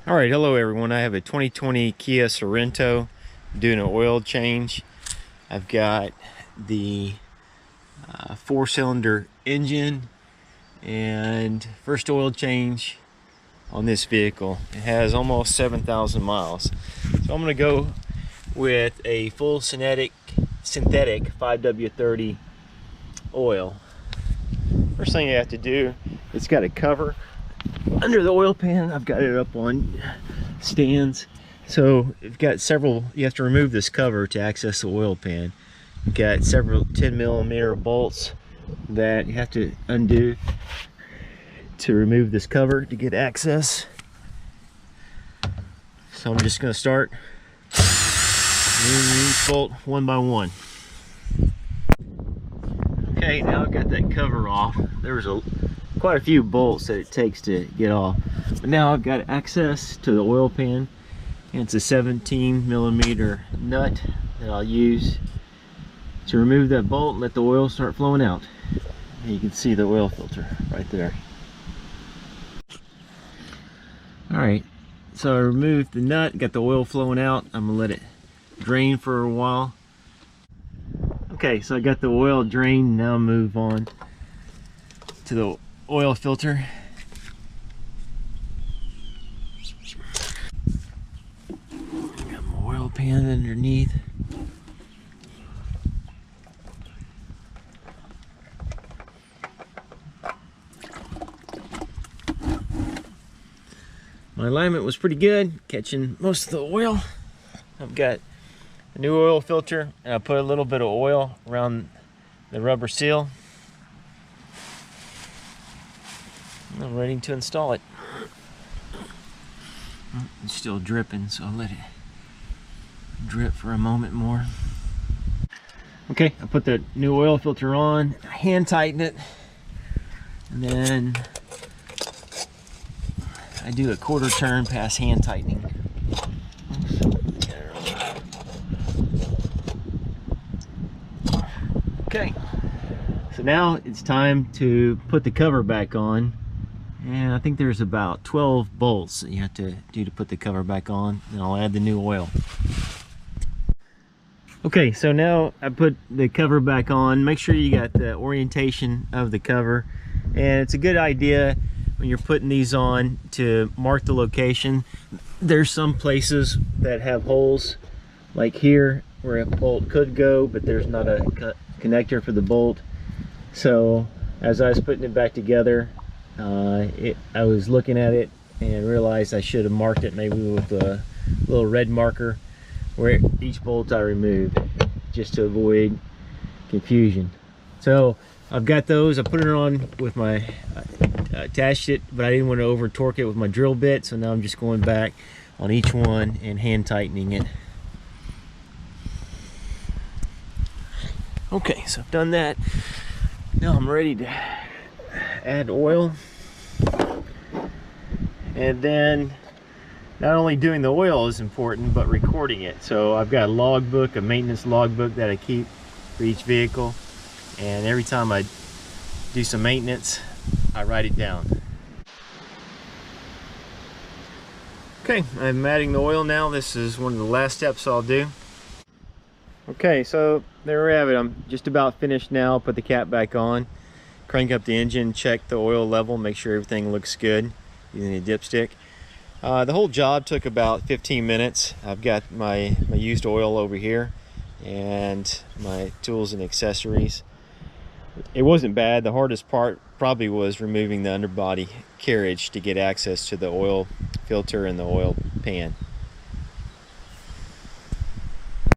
All right, hello everyone. I have a 2020 Kia Sorento doing an oil change. I've got the four-cylinder engine and first oil change on this vehicle. It has almost 7,000 miles. So I'm going to go with a full synthetic 5W30 oil. First thing you have to do, it's got a cover under the oil pan. I've got it up on stands, so you've got several. You have to remove this cover to access the oil pan. You've got several 10mm bolts that you have to undo to remove this cover to get access. So I'm just going to start removing each bolt one by one. Okay, now I've got that cover off. There was quite a few bolts that it takes to get off, but now I've got access to the oil pan, and it's a 17mm nut that I'll use to remove that bolt and let the oil start flowing out. And you can see the oil filter right there. All right, so I removed the nut, got the oil flowing out. I'm gonna let it drain for a while. Okay, so I got the oil drained. Now move on to the oil filter. Got my oil pan underneath. My alignment was pretty good, catching most of the oil. I've got a new oil filter, and I put a little bit of oil around the rubber seal. I'm ready to install it. It's still dripping, so I'll let it drip for a moment more. Okay, I put the new oil filter on, hand tighten it, and then I do a quarter turn past hand tightening. Okay, so now it's time to put the cover back on, and I think there's about 12 bolts that you have to do to put the cover back on, and I'll add the new oil. Okay, so now I put the cover back on. Make sure you got the orientation of the cover, and it's a good idea when you're putting these on to mark the location. There's some places that have holes, like here where a bolt could go, but there's not a connector for the bolt. So as I was putting it back together, I was looking at it and realized I should have marked it maybe with a little red marker where each bolt I removed, just to avoid confusion. So I've got those. I put it on with my attached it, but I didn't want to over torque it with my drill bit, so now I'm just going back on each one and hand tightening it. Okay, so I've done that. Now I'm ready to add oil. And then not only doing the oil is important, but recording it. So I've got a logbook, a maintenance logbook that I keep for each vehicle. And every time I do some maintenance, I write it down. Okay, I'm adding the oil now. This is one of the last steps I'll do. Okay, so there we have it. I'm just about finished now. Put the cap back on, crank up the engine, check the oil level, make sure everything looks good using a dipstick. The whole job took about 15 minutes. I've got my used oil over here and my tools and accessories. It wasn't bad. The hardest part probably was removing the underbody carriage to get access to the oil filter and the oil pan.